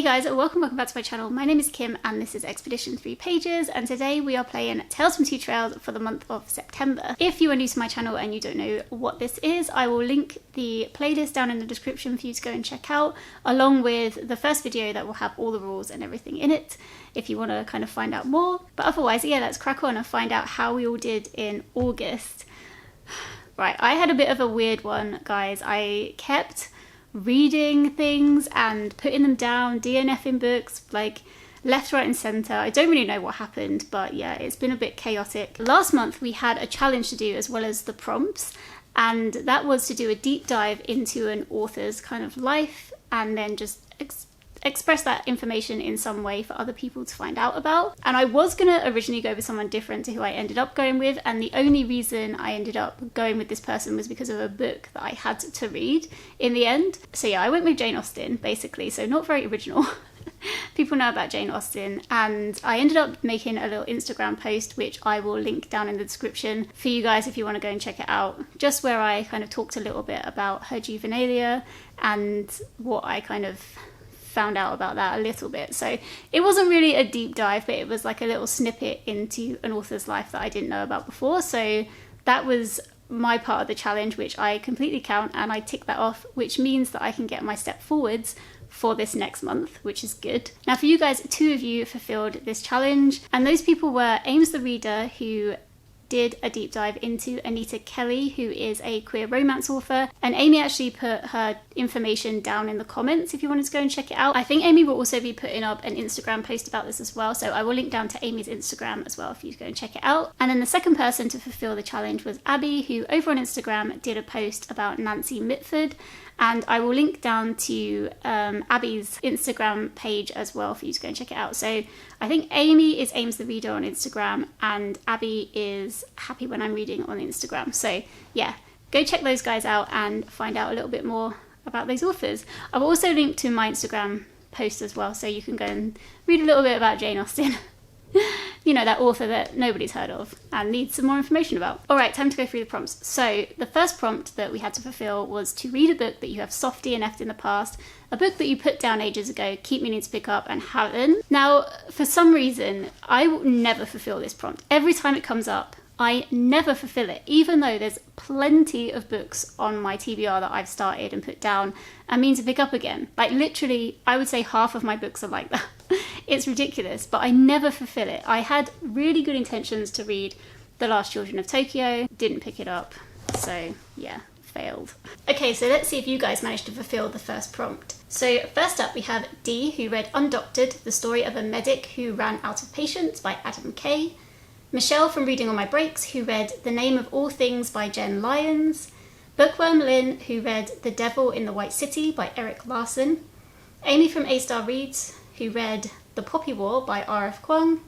Hey guys, welcome back to my channel. My name is Kim and this is Expedition 3 Pages, and today we are playing Tales from Two Trails for the month of September. If you are new to my channel and you don't know what this is, I will link the playlist down in the description for you to go and check out, along with the first video that will have all the rules and everything in it, if you want to kind of find out more. But otherwise, yeah, let's crack on and find out how we all did in August. Right, I had a bit of a weird one, guys. I kept reading things and putting them down, DNFing books, like left, right and centre. I don't really know what happened, but yeah, it's been a bit chaotic. Last month we had a challenge to do as well as the prompts, and that was to do a deep dive into an author's kind of life and then just express that information in some way for other people to find out about. And I was gonna originally go with someone different to who I ended up going with, and the only reason I ended up going with this person was because of a book that I had to read in the end. So yeah, I went with Jane Austen basically, so not very original. People know about Jane Austen, and I ended up making a little Instagram post which I will link down in the description for you guys if you want to go and check it out, just where I kind of talked a little bit about her juvenilia and what I kind of found out about that a little bit. So it wasn't really a deep dive, but it was like a little snippet into an author's life that I didn't know about before. So that was my part of the challenge, which I completely count, and I tick that off, which means that I can get my step forwards for this next month, which is good. Now for you guys, 2 of you fulfilled this challenge, and those people were Ames the Reader, who did a deep dive into Anita Kelly, who is a queer romance author, and Amy actually put her information down in the comments if you wanted to go and check it out. I think Amy will also be putting up an Instagram post about this as well, so I will link down to Amy's Instagram as well for you to go and check it out. And then the second person to fulfill the challenge was Abby, who over on Instagram did a post about Nancy Mitford, and I will link down to Abby's Instagram page as well for you to go and check it out. So I think Amy is Ames the Reader on Instagram, and Abby is Happy When I'm Reading on Instagram. So yeah, go check those guys out and find out a little bit more about those authors. I've also linked to my Instagram post as well, so you can go and read a little bit about Jane Austen. You know, that author that nobody's heard of and needs some more information about. Alright, time to go through the prompts. So the first prompt that we had to fulfill was to read a book that you have soft DNF'd in the past, a book that you put down ages ago, keep meaning to pick up and haven't. Now, for some reason, I will never fulfill this prompt. Every time it comes up, I never fulfill it, even though there's plenty of books on my TBR that I've started and put down and mean to pick up again. Like literally, I would say half of my books are like that. It's ridiculous, but I never fulfill it. I had really good intentions to read The Last Children of Tokyo, didn't pick it up, so yeah, failed. Okay, so let's see if you guys managed to fulfill the first prompt. So first up we have D, who read Undoctored, the story of a medic who ran out of patients by Adam Kay. Michelle from Reading on My Breaks, who read The Name of All Things by Jen Lyons. BookWyrme Lynn, who read The Devil in the White City by Eric Larson. Amy from A-Star Reads, who read The Poppy War by R.F. Kuang.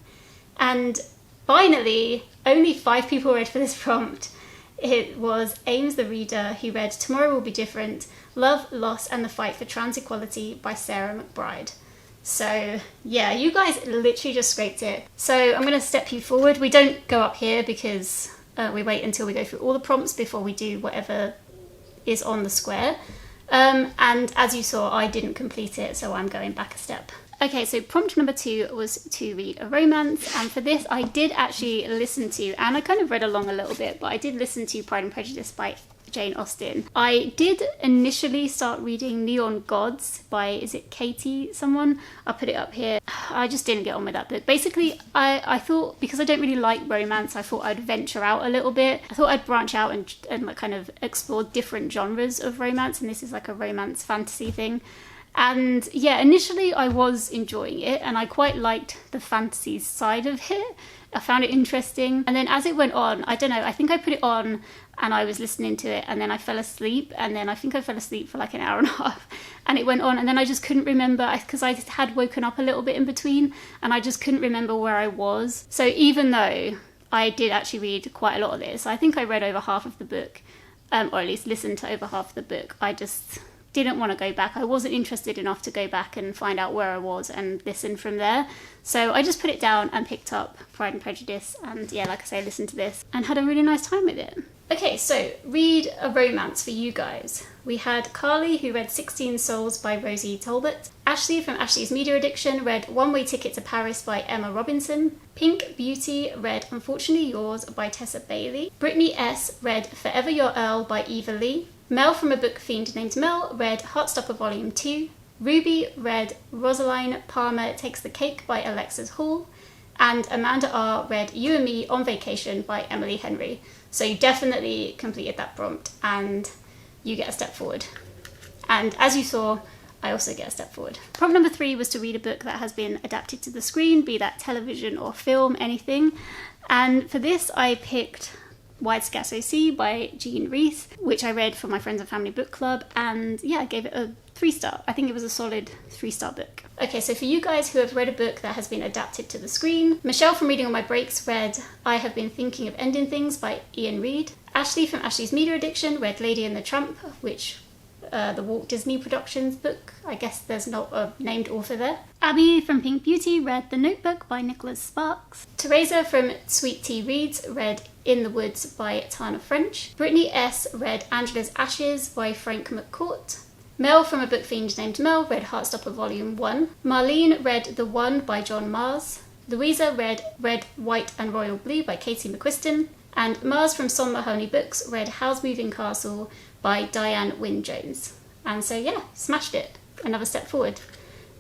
And finally, only 5 people read for this prompt. It was Ames the Reader, who read Tomorrow Will Be Different, Love, Loss and the Fight for Trans Equality by Sarah McBride. So yeah, you guys literally just scraped it. So I'm going to step you forward. We don't go up here because we wait until we go through all the prompts before we do whatever is on the square. And as you saw, I didn't complete it, so I'm going back a step. Okay, so prompt number 2 was to read a romance, and for this I did actually listen to, and I kind of read along a little bit, but I did listen to Pride and Prejudice by Jane Austen. I did initially start reading Neon Gods by, is it Katie someone? I'll put it up here. I just didn't get on with that book. Basically, I thought, because I don't really like romance, I thought I'd venture out a little bit. I thought I'd branch out and like kind of explore different genres of romance, and this is like a romance fantasy thing. And yeah, initially I was enjoying it and I quite liked the fantasy side of it. I found it interesting. And then as it went on, I don't know, I think I put it on and I was listening to it and then I fell asleep, and then I think I fell asleep for like an hour and a half, and it went on, and then I just couldn't remember, because I had woken up a little bit in between and I just couldn't remember where I was. So even though I did actually read quite a lot of this, I think I read over half of the book, or at least listened to over half of the book, I just didn't want to go back. I wasn't interested enough to go back and find out where I was and listen from there. So I just put it down and picked up Pride and Prejudice, and yeah, like I say, listened to this and had a really nice time with it. Okay, so read a romance for you guys. We had Karlie, who read 16 Souls by Rosie Talbot. Ashleigh from Ashleigh's Media Addiction read One Way Ticket to Paris by Emma Robinson. Pink Beauty read Unfortunately Yours by Tessa Bailey. Brittany S read Forever Your Earl by Eva Lee. Mel from a book fiend named Mel read Heartstopper Volume 2. Ruby read Rosaline Palmer Takes the Cake by Alexis Hall. And Amanda R read You and Me on Vacation by Emily Henry. So you definitely completed that prompt and you get a step forward. And as you saw, I also get a step forward. Prompt number 3 was to read a book that has been adapted to the screen, be that television or film, anything. And for this I picked Wide Scasso Sea by Jean Rhys, which I read for my friends and family book club, and yeah, I gave it a 3-star. I think it was a solid 3-star book. Okay, so for you guys who have read a book that has been adapted to the screen, Michelle from Reading on My Breaks read I Have Been Thinking of Ending Things by Ian Reid. Ashleigh from Ashleigh's Media Addiction read Lady and the Tramp, which the Walt Disney Productions book. I guess there's not a named author there. Abby from Pink Beauty read The Notebook by Nicholas Sparks. Teresa from Sweet Tea Reads read In the Woods by Tana French. Brittany S read Angela's Ashes by Frank McCourt. Mel from a book fiend named Mel read Heartstopper Volume 1. Marlene read The One by John Mars. Louisa read Red, White and Royal Blue by Katie McQuiston. And Mars from Son Mahoney Books read Howl's Moving Castle by Diane Wynne-Jones. And so yeah, smashed it. Another step forward.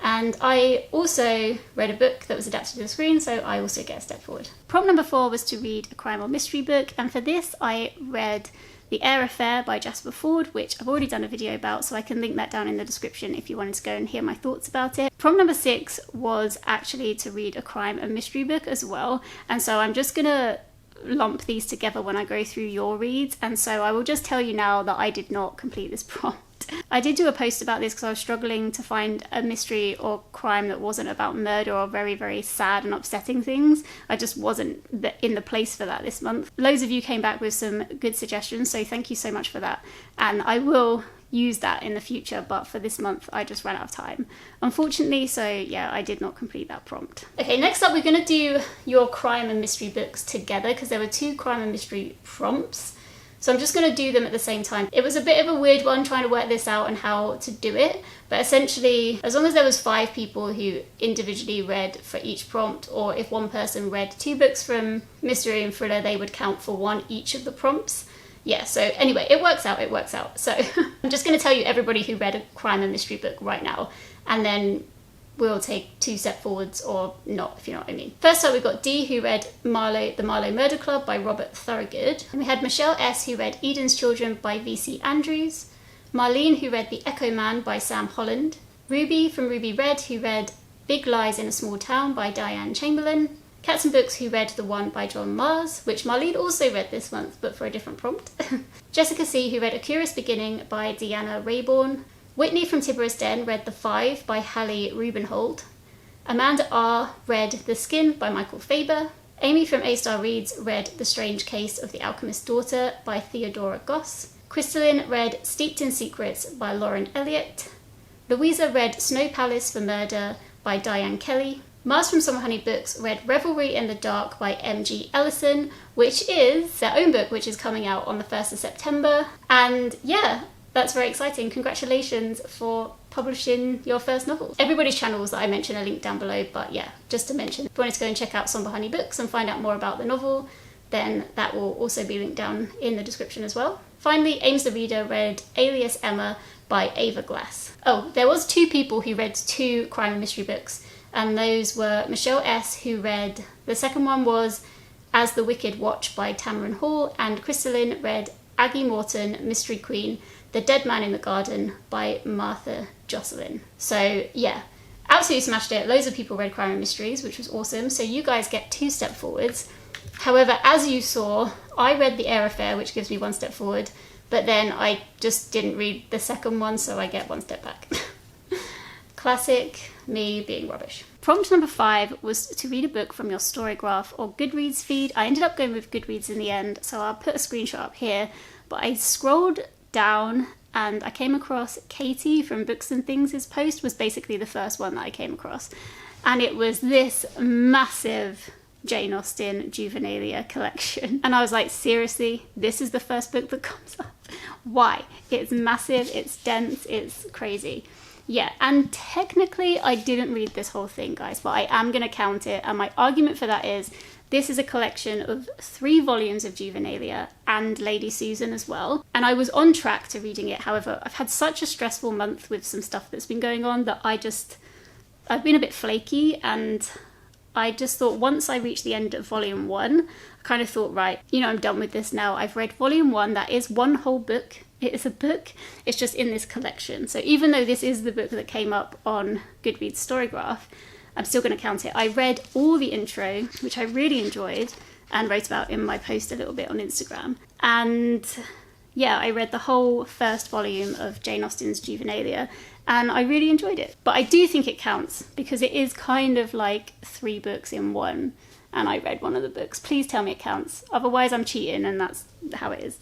And I also read a book that was adapted to the screen, so I also get a step forward. Prompt number 4 was to read a crime or mystery book, and for this I read The Air Affair by Jasper Fforde, which I've already done a video about, so I can link that down in the description if you wanted to go and hear my thoughts about it. Prompt number 6 was actually to read a crime and mystery book as well, and so I'm just gonna lump these together when I go through your reads, and so I will just tell you now that I did not complete this prompt. I did do a post about this because I was struggling to find a mystery or crime that wasn't about murder or very, very sad and upsetting things. I just wasn't in the place for that this month. Loads of you came back with some good suggestions, so thank you so much for that. And I will use that in the future, but for this month I just ran out of time, unfortunately, so yeah, I did not complete that prompt. Okay, next up we're going to do your crime and mystery books together because there were 2 crime and mystery prompts. So I'm just going to do them at the same time. It was a bit of a weird one trying to work this out and how to do it, but essentially as long as there was 5 people who individually read for each prompt, or if one person read 2 books from mystery and thriller, they would count for 1 each of the prompts. Yeah, so anyway, it works out. So I'm just going to tell you everybody who read a crime and mystery book right now, and then we'll take 2 step forwards or not, if you know what I mean. First up, we've got Dee, who read The Marlowe Murder Club by Robert Thorogood. And we had Michelle S, who read Eden's Children by V.C. Andrews. Marlene, who read The Echo Man by Sam Holland. Ruby from Ruby Red, who read Big Lies in a Small Town by Diane Chamberlain. Cats and Books, who read The One by John Mars, which Marlene also read this month, but for a different prompt. Jessica C, who read A Curious Beginning by Deanna Rayborn. Whitney from Tibber's Den read The Five by Hallie Rubenhold. Amanda R read The Skin by Michael Faber. Amy from A-Star Reads read The Strange Case of the Alchemist's Daughter by Theodora Goss. Crystilyn read Steeped in Secrets by Lauren Elliott. Louisa read Snow Palace for Murder by Diane Kelly. Mars from Summer Honey Books read Revelry in the Dark by M.G. Ellison, which is their own book, which is coming out on the 1st of September. And yeah, that's very exciting. Congratulations for publishing your first novel. Everybody's channels that I mentioned are linked down below, but yeah, just to mention, if you wanted to go and check out Somber Honey Books and find out more about the novel, then that will also be linked down in the description as well. Finally, Ames the Reader read Alias Emma by Ava Glass. Oh, there was 2 people who read 2 crime and mystery books, and those were Michelle S, who read, the second one was As the Wicked Watch by Tamarin Hall, and Crystilyn read Aggie Morton, Mystery Queen, The Dead Man in the Garden by Martha Jocelyn. So yeah, absolutely smashed it. Loads of people read crime and mysteries, which was awesome. So you guys get 2 step forwards. However, as you saw, I read The Air Affair, which gives me 1 step forward, but then I just didn't read the second one, so I get 1 step back. Classic me being rubbish. Prompt number 5 was to read a book from your Storygraph or Goodreads feed. I ended up going with Goodreads in the end, so I'll put a screenshot up here, but I scrolled down and I came across Katie from Books and Things' post was basically the first one that I came across, and it was this massive Jane Austen Juvenilia collection. And I was like, seriously, this is the first book that comes up? Why? It's massive, it's dense, it's crazy. Yeah, and technically I didn't read this whole thing, guys, but I am going to count it. And my argument for that is this is a collection of 3 volumes of Juvenilia and Lady Susan as well. And I was on track to reading it. However, I've had such a stressful month with some stuff that's been going on that I've been a bit flaky, and I just thought once I reached the end of volume 1, I kind of thought, right, you know, I'm done with this now. I've read volume 1, that is one whole book. It is a book, it's just in this collection. So even though this is the book that came up on Goodreads Storygraph, I'm still going to count it. I read all the intro, which I really enjoyed, and wrote about in my post a little bit on Instagram. And yeah, I read the whole first volume of Jane Austen's Juvenilia, and I really enjoyed it. But I do think it counts, because it is kind of like 3 books in one, and I read one of the books. Please tell me it counts. Otherwise I'm cheating, and that's how it is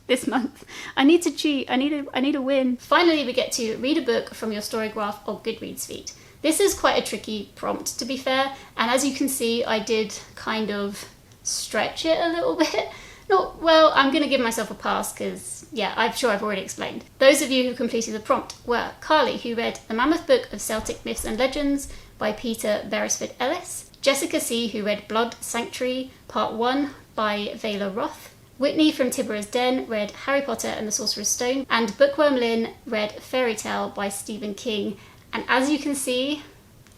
this month. I need to cheat. I need a win. Finally, we get to read a book from your Storygraph or Goodreads feed. This is quite a tricky prompt, to be fair, and as you can see, I did kind of stretch it a little bit. Not well, I'm going to give myself a pass because, yeah, I'm sure I've already explained. Those of you who completed the prompt were Karlie, who read The Mammoth Book of Celtic Myths and Legends by Peter Beresford Ellis, Jessica C., who read Blood Sanctuary Part 1 by Vela Roth, Whitney from Tiber's Den read Harry Potter and the Sorcerer's Stone, and BookWyrme Lynn read Fairy Tale by Stephen King. And as you can see,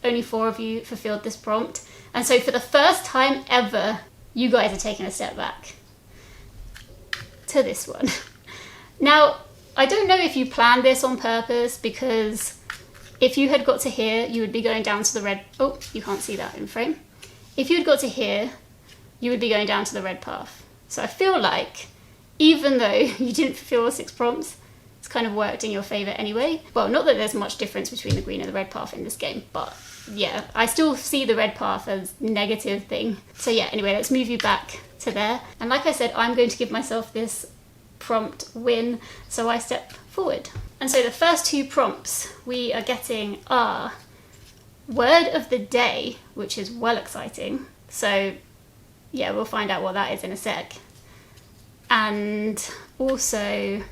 only 4 of you fulfilled this prompt. And so for the first time ever, you guys are taking a step back to this one. Now, I don't know if you planned this on purpose, because if you had got to here, you would be going down to the red... Oh, you can't see that in frame. If you had got to here, you would be going down to the red path. So I feel like, even though you didn't fulfill all 6 prompts, it's kind of worked in your favour anyway. Well, not that there's much difference between the green and the red path in this game, but yeah, I still see the red path as a negative thing. So yeah, anyway, let's move you back to there. And like I said, I'm going to give myself this prompt win, so I step forward. And so the first 2 prompts we are getting are Word of the Day, which is well exciting. So yeah, we'll find out what that is in a sec. And also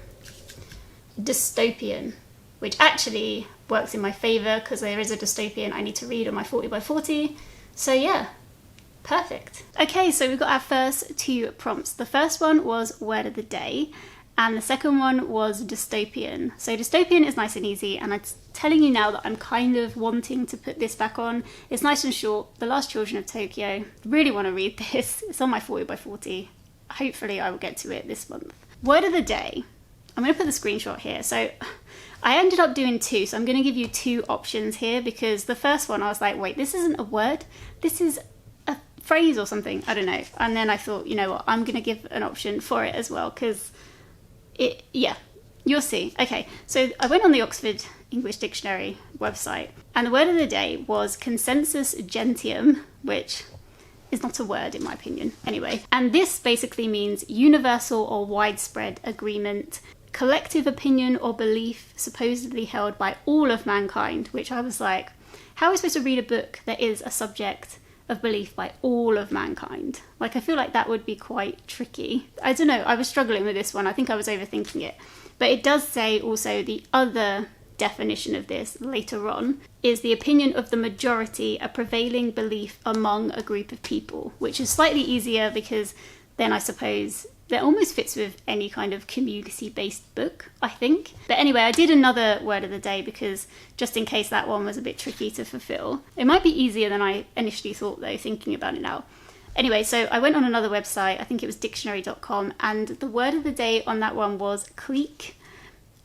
dystopian, which actually works in my favour because there is a dystopian I need to read on my 40 by 40. So yeah, perfect. Okay, so we've got our first 2 prompts. The first one was Word of the Day, and the second one was dystopian. So dystopian is nice and easy, and I'm telling you now that I'm kind of wanting to put this back on. It's nice and short. The Last Children of Tokyo. Really want to read this. It's on my 40 by 40. Hopefully I will get to it this month. Word of the Day. I'm going to put the screenshot here. So I ended up doing 2, so I'm going to give you 2 options here, because the first one I was like, wait, this isn't a word, this is a phrase or something, I don't know. And then I thought, you know what, I'm going to give an option for it as well, because yeah, you'll see. Okay, so I went on the Oxford English Dictionary website, and the word of the day was consensus gentium, which is not a word in my opinion. Anyway, and this basically means universal or widespread agreement, collective opinion or belief supposedly held by all of mankind, which I was like, how are we supposed to read a book that is a subject of belief by all of mankind? Like, I feel like that would be quite tricky. I don't know, I was struggling with this one. I think I was overthinking it. But it does say also the other definition of this later on is the opinion of the majority, a prevailing belief among a group of people, which is slightly easier because then I suppose that almost fits with any kind of community-based book, I think. But anyway, I did another word of the day because just in case that one was a bit tricky to fulfill. It might be easier than I initially thought though, thinking about it now. Anyway, so I went on another website, I think it was dictionary.com, and the word of the day on that one was clique,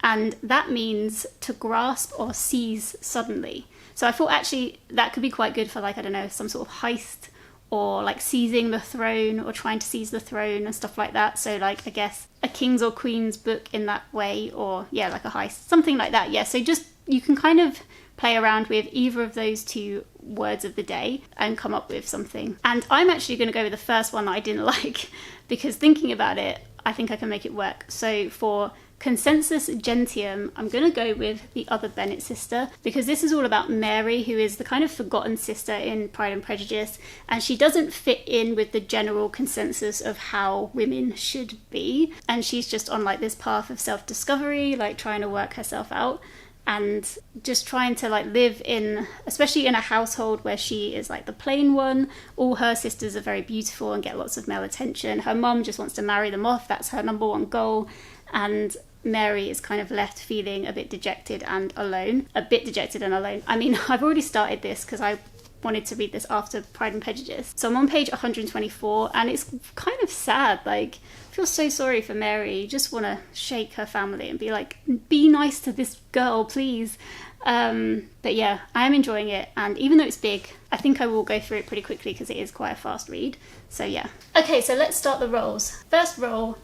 and that means to grasp or seize suddenly. So I thought actually that could be quite good for, like, I don't know, some sort of heist, or like seizing the throne or trying to seize the throne and stuff like that. So like, I guess a king's or queen's book in that way, or yeah, like a heist, something like that. Yeah, so just, you can kind of play around with either of those 2 words of the day and come up with something. And I'm actually going to go with the first one that I didn't like, because thinking about it, I think I can make it work. So for Consensus Gentium, I'm going to go with The Other Bennet Sister, because this is all about Mary, who is the kind of forgotten sister in Pride and Prejudice, and she doesn't fit in with the general consensus of how women should be, and she's just on like this path of self-discovery, like trying to work herself out, and just trying to like live in, especially in a household where she is like the plain one. All her sisters are very beautiful and get lots of male attention. Her mum just wants to marry them off, that's her number one goal, and Mary is kind of left feeling a bit dejected and alone. I mean, I've already started this because I wanted to read this after Pride and Prejudice. So I'm on page 124 and it's kind of sad. Like, I feel so sorry for Mary. You just want to shake her family and be like, be nice to this girl, please. But yeah, I am enjoying it, and even though it's big, I think I will go through it pretty quickly because it is quite a fast read. So yeah. Okay, so let's start the rolls. First roll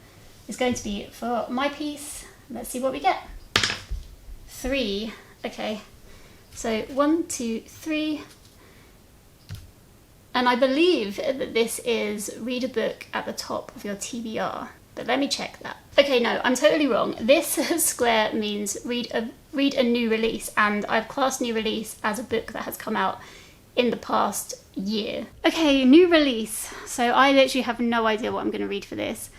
is going to be for my piece. Let's see what we get. 3. Okay, so 1, 2, 3. And I believe that this is read a book at the top of your TBR, but let me check that. Okay, no, I'm totally wrong. This square means read a new release, and I've classed new release as a book that has come out in the past year. Okay, new release. So I literally have no idea what I'm going to read for this.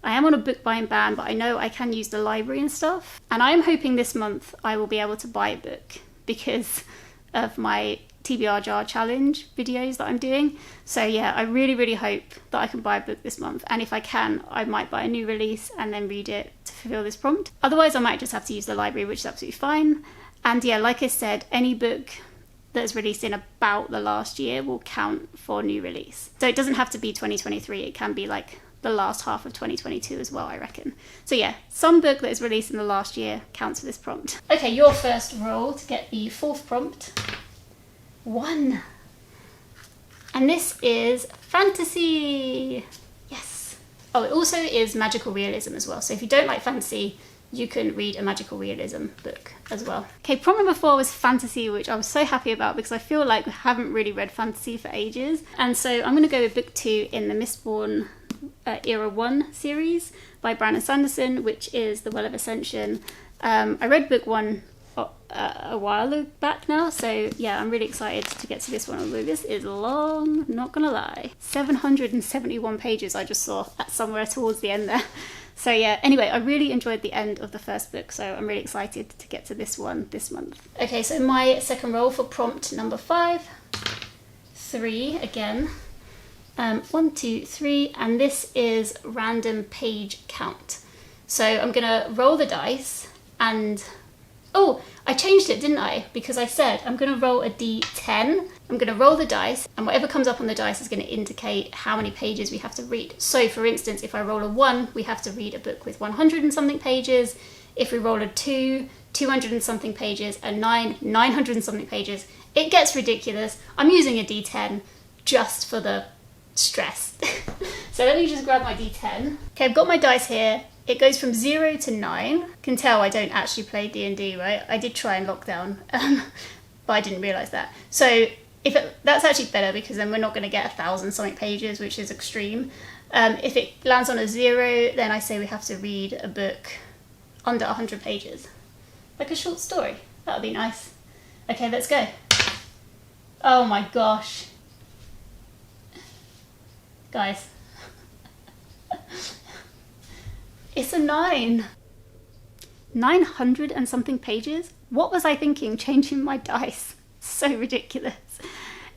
I am on a book buying ban, but I know I can use the library and stuff. And I'm hoping this month I will be able to buy a book because of my TBR jar challenge videos that I'm doing. So yeah, I really, really hope that I can buy a book this month. And if I can, I might buy a new release and then read it to fulfill this prompt. Otherwise, I might just have to use the library, which is absolutely fine. And yeah, like I said, any book that's released in about the last year will count for new release. So it doesn't have to be 2023. It can be like the last half of 2022 as well, I reckon. So yeah, some book that is released in the last year counts for this prompt. Okay, your first roll to get the 4th prompt. 1. And this is fantasy. Yes. Oh, it also is magical realism as well. So if you don't like fantasy, you can read a magical realism book as well. Okay, prompt number 4 was fantasy, which I was so happy about because I feel like I haven't really read fantasy for ages. And so I'm going to go with book 2 in the Mistborn Era 1 series by Brandon Sanderson, which is The Well of Ascension. I read book 1 a while back now, so yeah, I'm really excited to get to this one, although this is long, not gonna lie. 771 pages I just saw at somewhere towards the end there. So yeah, anyway, I really enjoyed the end of the first book, so I'm really excited to get to this one this month. Okay, so my second roll for prompt number 5. 3 again. 1, 2, 3, and this is random page count. So I'm gonna roll the dice and, oh, I changed it, didn't I? Because I said I'm gonna roll a d10. I'm gonna roll the dice, and whatever comes up on the dice is gonna indicate how many pages we have to read. So for instance, if I roll a 1, we have to read a book with 100 and something pages. If we roll a 2, 200 and something pages, a 9, 900 and something pages. It gets ridiculous. I'm using a d10 just for the stress. So let me just grab my d10. Okay, I've got my dice here. It goes from 0 to 9. Can tell I don't actually play D&D, right? I did try in lockdown, but I didn't realise that. So that's actually better, because then we're not going to get 1,000 something pages, which is extreme. If it lands on a 0, then I say we have to read a book under 100 pages. Like a short story. That would be nice. Okay, let's go. Oh my gosh. Guys. It's a 9. 900 and something pages? What was I thinking changing my dice? So ridiculous.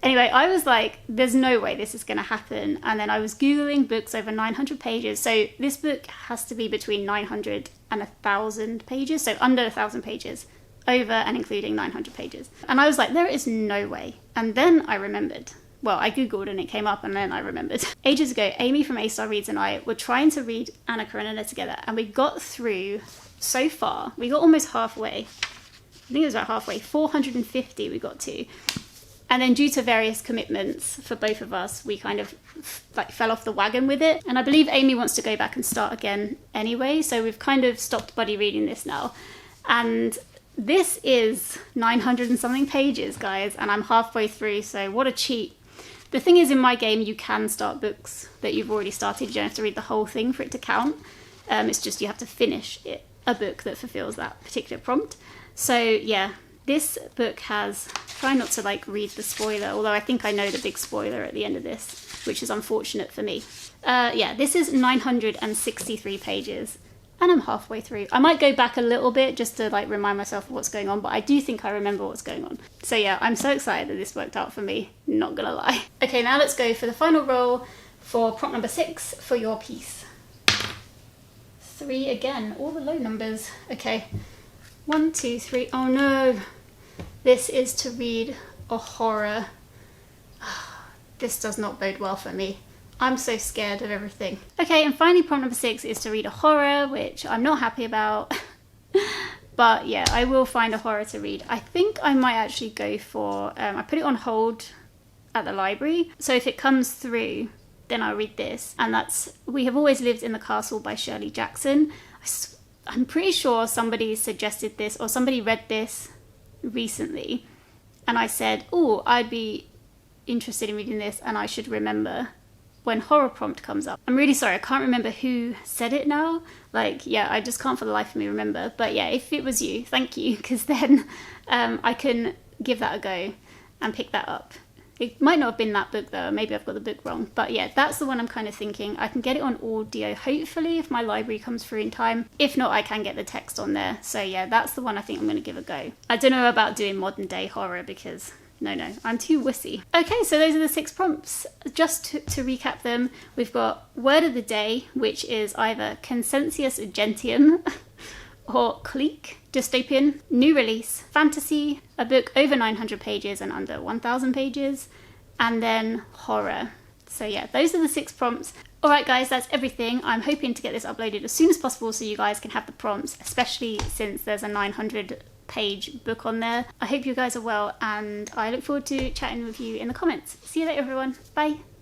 Anyway, I was like, there's no way this is going to happen. And then I was Googling books over 900 pages. So this book has to be between 900 and 1,000 pages. So under 1,000 pages, over and including 900 pages. And I was like, there is no way. And then I remembered. Well, I googled and it came up, and then I remembered. Ages ago, Amy from A-Star Reads and I were trying to read Anna Karenina together, and we got through so far. We got almost halfway. I think it was about halfway. 450 we got to. And then due to various commitments for both of us, we kind of like fell off the wagon with it. And I believe Amy wants to go back and start again anyway, so we've kind of stopped buddy reading this now. And this is 900 and something pages, guys, and I'm halfway through, so what a cheat. The thing is, in my game, you can start books that you've already started. You don't have to read the whole thing for it to count. It's just you have to finish it. a book that fulfills that particular prompt. So yeah, this book has, try not to like read the spoiler, although I think I know the big spoiler at the end of this, which is unfortunate for me. Yeah, this is 963 pages and I'm halfway through. I might go back a little bit just to like remind myself of what's going on, but I do think I remember what's going on. So yeah, I'm so excited that this worked out for me, not gonna lie. Okay, now let's go for the final roll for prompt number 6 for your piece. 3 again, all the low numbers. Okay, 1, 2, 3. Oh no, this is to read a horror. This does not bode well for me. I'm so scared of everything. Okay, and finally prompt number 6 is to read a horror, which I'm not happy about. But yeah, I will find a horror to read. I think I might actually go for, I put it on hold at the library. So if it comes through, then I'll read this. And that's We Have Always Lived in the Castle by Shirley Jackson. I'm pretty sure somebody suggested this, or somebody read this recently. And I said, oh, I'd be interested in reading this and I should remember when horror prompt comes up. I'm really sorry, I can't remember who said it now. Like, yeah, I just can't for the life of me remember. But yeah, if it was you, thank you, because then I can give that a go and pick that up. It might not have been that book though, maybe I've got the book wrong. But yeah, that's the one I'm kind of thinking. I can get it on audio, hopefully, if my library comes through in time. If not, I can get the text on there. So yeah, that's the one I think I'm going to give a go. I don't know about doing modern day horror because no, I'm too wussy. Okay, so those are the 6 prompts. Just to recap them, we've got word of the day, which is either consensus gentium or clique, dystopian, new release, fantasy, a book over 900 pages and under 1000 pages, and then horror. So yeah, those are the 6 prompts. Alright guys, that's everything. I'm hoping to get this uploaded as soon as possible so you guys can have the prompts, especially since there's a 900-page book on there. I hope you guys are well and I look forward to chatting with you in the comments. See you later everyone. Bye.